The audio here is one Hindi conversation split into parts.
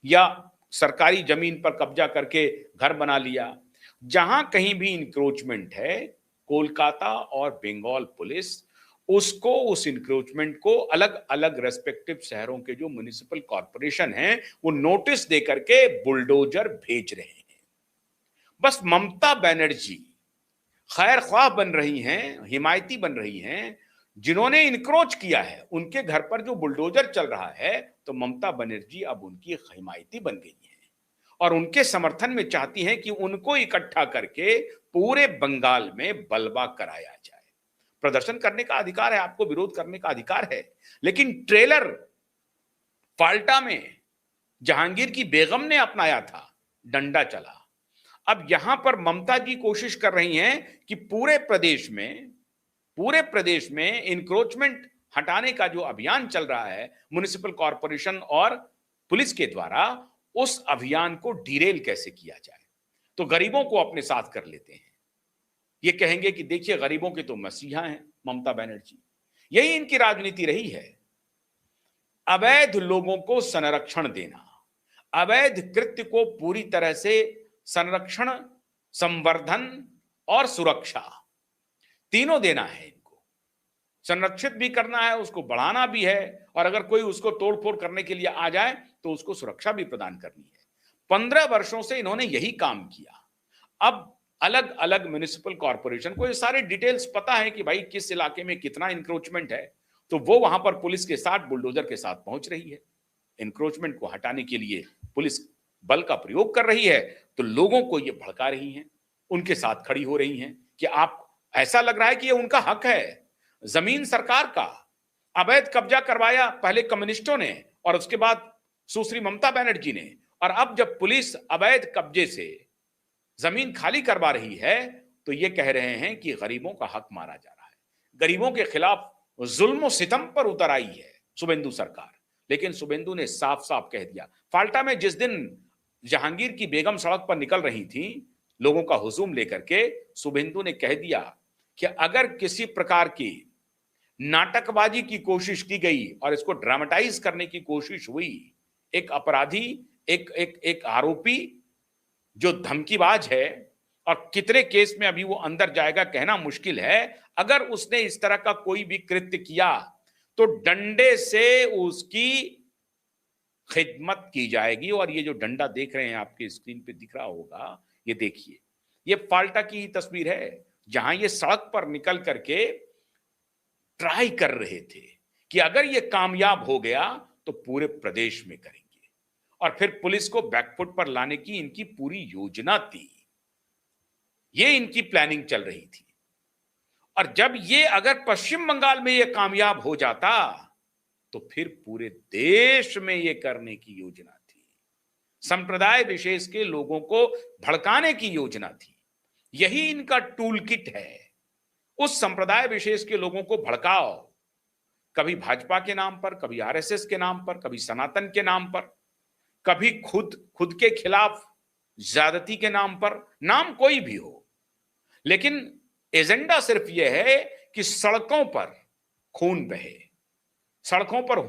या सरकारी जमीन पर कब्जा करके घर बना लिया। जहां कहीं भी इंक्रोचमेंट है, कोलकाता और बंगाल पुलिस उसको, उस इंक्रोचमेंट को अलग अलग रेस्पेक्टिव शहरों के जो म्युनिसिपल कॉरपोरेशन हैं वो नोटिस देकर के बुलडोजर भेज रहे हैं। बस ममता बनर्जी खैर ख्वाह बन रही हैं, हिमायती बन रही हैं। जिन्होंने इनक्रोच किया है उनके घर पर जो बुलडोजर चल रहा है, तो ममता बनर्जी अब उनकी हिमायती बन गई है और उनके समर्थन में चाहती हैं कि उनको इकट्ठा करके पूरे बंगाल में बलवा कराया जाए। प्रदर्शन करने का अधिकार है, आपको विरोध करने का अधिकार है, लेकिन ट्रेलर फाल्टा में जहांगीर की बेगम ने अपनाया था, डंडा चला। अब यहां पर ममता जी कोशिश कर रही हैं कि पूरे प्रदेश में इंक्रोचमेंट हटाने का जो अभियान चल रहा है म्युनिसिपल कॉरपोरेशन और पुलिस के द्वारा, उस अभियान को डिरेल कैसे किया जाए। तो गरीबों को अपने साथ कर लेते हैं। ये कहेंगे कि देखिए गरीबों के तो मसीहा हैं ममता बनर्जी। यही इनकी राजनीति रही है, अवैध लोगों को संरक्षण देना, अवैध कृत्य को पूरी तरह से संरक्षण, संवर्धन और सुरक्षा तीनों देना है। इनको संरक्षित भी करना है, उसको बढ़ाना भी है, और अगर कोई उसको तोड़फोड़ करने के लिए आ जाए तो उसको सुरक्षा भी प्रदान करनी है। 15 वर्षों से इन्होंने यही काम किया। अब अलग अलग म्युनिसिपल कॉरपोरेशन को ये सारे डिटेल्स पता है कि भाई किस इलाके में कितना इंक्रोचमेंट है, तो वो वहां पर पुलिस के साथ, बुलडोजर के साथ पहुंच रही है। इंक्रोचमेंट को हटाने के लिए पुलिस बल का प्रयोग कर रही है, तो लोगों को ये भड़का रही हैं, उनके साथ खड़ी हो रही हैं कि आप, ऐसा लग रहा है कि ये उनका हक है। जमीन सरकार का, अवैध कब्जा करवाया पहले कम्युनिस्टों ने और उसके बाद सुश्री ममता बनर्जी ने, और अब जब पुलिस अवैध कब्जे से जमीन खाली करवा रही है तो ये कह रहे हैं कि गरीबों का हक मारा जा रहा है। गरीबों के खिलाफ जुल्म सितम पर उतर आई है शुभेंदु सरकार। लेकिन शुभेंदु ने साफ साफ कह दिया, फाल्टा में जिस दिन जहांगीर की बेगम सड़क पर निकल रही थी लोगों का हुजूम लेकर के, शुभेंदु ने कह दिया कि अगर किसी प्रकार की नाटकबाजी की कोशिश की गई और इसको ड्रामेटाइज करने की कोशिश हुई, एक अपराधी, एक आरोपी जो धमकीबाज है, और कितने केस में अभी वो अंदर जाएगा कहना मुश्किल है, अगर उसने इस तरह का कोई भी कृत्य किया तो डंडे से उसकी खिदमत की जाएगी। और ये जो डंडा देख रहे हैं आपके स्क्रीन पे दिख रहा होगा, ये देखिए, ये फाल्टा की ही तस्वीर है जहां ये सड़क पर निकल करके ट्राई कर रहे थे कि अगर ये कामयाब हो गया तो पूरे प्रदेश में करेंगे, और फिर पुलिस को बैकफुट पर लाने की इनकी पूरी योजना थी, ये इनकी प्लानिंग चल रही थी। और जब ये अगर पश्चिम बंगाल में ये कामयाब हो जाता तो फिर पूरे देश में ये करने की योजना थी। संप्रदाय विशेष के लोगों को भड़काने की योजना थी। यही इनका टूल किट है। उस संप्रदाय विशेष के लोगों को भड़काओ, कभी भाजपा के नाम पर, कभी आरएसएस के नाम पर, कभी सनातन के नाम पर, कभी खुद के खिलाफ ज्यादती के नाम पर, नाम कोई भी हो, लेकिन एजेंडा सिर्फ यह है कि सड़कों पर खून बहे, सड़कों पर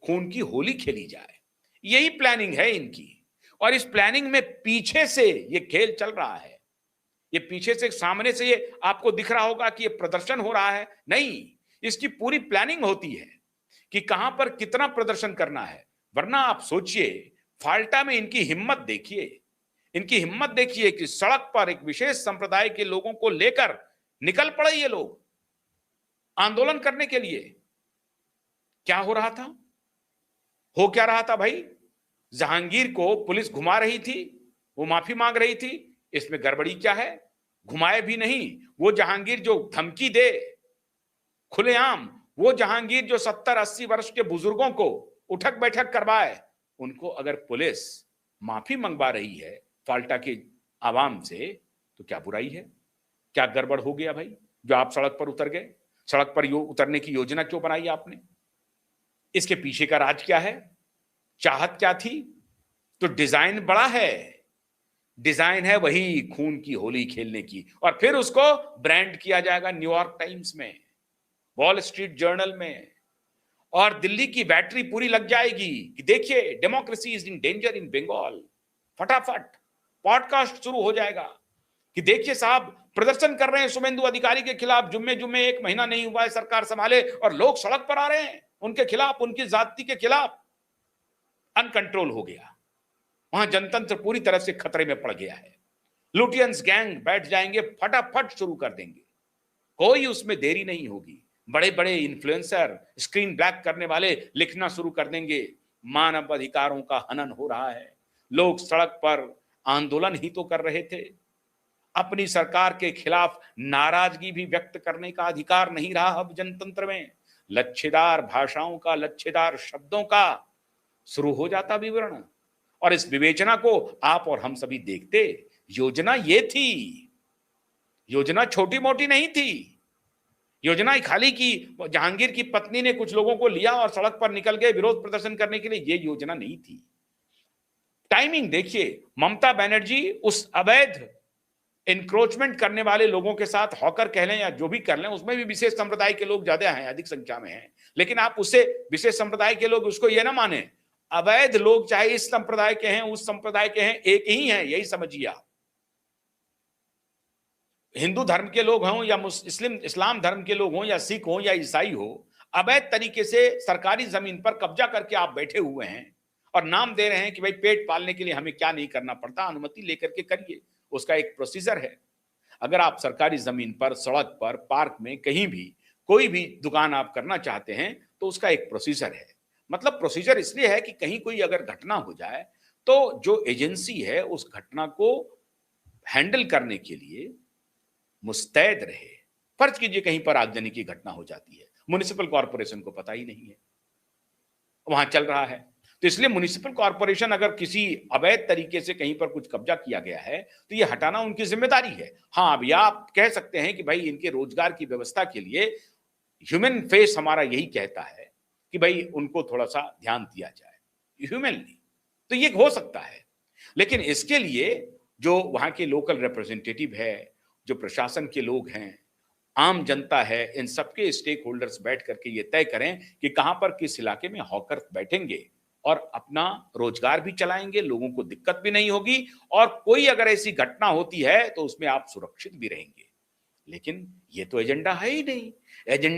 खून की होली खेली जाए। यही प्लानिंग है इनकी। और इस प्लानिंग में पीछे से ये खेल चल रहा है। ये पीछे से, सामने से ये आपको दिख रहा होगा कि ये प्रदर्शन हो रहा है, नहीं, इसकी पूरी प्लानिंग होती है कि कहां पर कितना प्रदर्शन करना है। वरना आप सोचिए, फाल्टा में इनकी हिम्मत देखिए, इनकी हिम्मत देखिए कि सड़क पर एक विशेष संप्रदाय के लोगों को लेकर निकल पड़े ये लोग आंदोलन करने के लिए। क्या हो रहा था, हो क्या रहा था भाई? जहांगीर को पुलिस घुमा रही थी, वो माफी मांग रही थी, इसमें गड़बड़ी क्या है? घुमाए भी नहीं, वो जहांगीर जो धमकी दे खुलेआम, वो जहांगीर जो 70-80 वर्ष के बुजुर्गों को उठक बैठक करवाए, उनको अगर पुलिस माफी मंगवा रही है फाल्टा के आवाम से, तो क्या बुराई है? क्या गड़बड़ हो गया भाई जो आप सड़क पर उतर गए? सड़क पर उतरने की योजना क्यों बनाई आपने? इसके पीछे का राज क्या है? चाहत क्या थी? तो डिजाइन बड़ा है, डिजाइन है वही खून की होली खेलने की, और फिर उसको ब्रांड किया जाएगा न्यूयॉर्क टाइम्स में, वॉल स्ट्रीट जर्नल में, और दिल्ली की बैटरी पूरी लग जाएगी कि देखिए democracy is in danger in Bengal. फटाफट पॉडकास्ट शुरू हो जाएगा कि देखिए साहब प्रदर्शन कर रहे हैं शुभेंदु अधिकारी के खिलाफ, जुम्मे जुम्मे 1 महीना नहीं हुआ है सरकार संभाले और लोग सड़क पर आ रहे हैं उनके खिलाफ, उनकी जाति के खिलाफ। अनकंट्रोल हो गया, वहां जनतंत्र पूरी तरह से खतरे में पड़ गया है। लुटियंस गैंग बैठ जाएंगे, फटाफट शुरू कर देंगे, कोई उसमें देरी नहीं होगी। बड़े बड़े इन्फ्लुएंसर, स्क्रीन ब्लैक करने वाले लिखना शुरू कर देंगे मानव अधिकारों का हनन हो रहा है। लोग सड़क पर आंदोलन ही तो कर रहे थे, अपनी सरकार के खिलाफ नाराजगी भी व्यक्त करने का अधिकार नहीं रहा अब जनतंत्र में। लच्छेदार भाषाओं का, लच्छेदार शब्दों का शुरू हो जाता विवरण, और इस विवेचना को आप और हम सभी देखते। योजना ये थी, योजना छोटी मोटी नहीं थी। योजना खाली की जहांगीर की पत्नी ने कुछ लोगों को लिया और सड़क पर निकल गए विरोध प्रदर्शन करने के लिए, ये योजना नहीं थी। टाइमिंग देखिए, ममता बनर्जी उस अवैध इंक्रोचमेंट करने वाले लोगों के साथ, हॉकर कह लें या जो भी कर लें, उसमें भी विशेष संप्रदाय के लोग ज्यादा हैं, अधिक संख्या में हैं, लेकिन आप उससे विशेष संप्रदाय के लोग उसको ये ना माने। अवैध लोग चाहे इस संप्रदाय के हैं उस संप्रदाय के हैं, एक ही हैं, यही समझिए आप। हिंदू धर्म के लोग हों या इस्लाम धर्म के लोग हों या सिख हों या ईसाई हो, अवैध तरीके से सरकारी जमीन पर कब्जा करके आप बैठे हुए हैं और नाम दे रहे हैं कि भाई पेट पालने के लिए हमें क्या नहीं करना पड़ता, अनुमति लेकर के करिए। उसका एक प्रोसीजर है। अगर आप सरकारी जमीन पर, सड़क पर, पार्क में, कहीं भी कोई भी दुकान आप करना चाहते हैं तो उसका एक प्रोसीजर है। मतलब प्रोसीजर इसलिए है कि कहीं कोई अगर घटना हो जाए तो जो एजेंसी है उस घटना को हैंडल करने के लिए मुस्तैद रहे। फर्ज कीजिए कहीं पर आगजनी की घटना हो जाती है, म्युनिसिपल कॉर्पोरेशन को पता ही नहीं है, वहां चल रहा है, तो इसलिए म्युनिसिपल कॉर्पोरेशन अगर किसी अवैध तरीके से कहीं पर कुछ कब्जा किया गया है तो ये हटाना उनकी जिम्मेदारी है। हाँ, अभी आप कह सकते हैं कि भाई इनके रोजगार की व्यवस्था के लिए ह्यूमन फेस हमारा यही कहता है कि भाई उनको थोड़ा सा ध्यान दिया जाए ह्यूमनली, तो ये हो सकता है। लेकिन इसके लिए जो वहां के लोकल रिप्रेजेंटेटिव है, जो प्रशासन के लोग हैं, आम जनता है, इन सबके स्टेक होल्डर्स बैठ करके ये तय करें कि कहां पर किस इलाके में हॉकर बैठेंगे और अपना रोजगार भी चलाएंगे, लोगों को दिक्कत भी नहीं होगी, और कोई अगर ऐसी घटना होती है तो उसमें आप सुरक्षित भी रहेंगे। लेकिन ये तो एजेंडा है ही नहीं। एजेंडा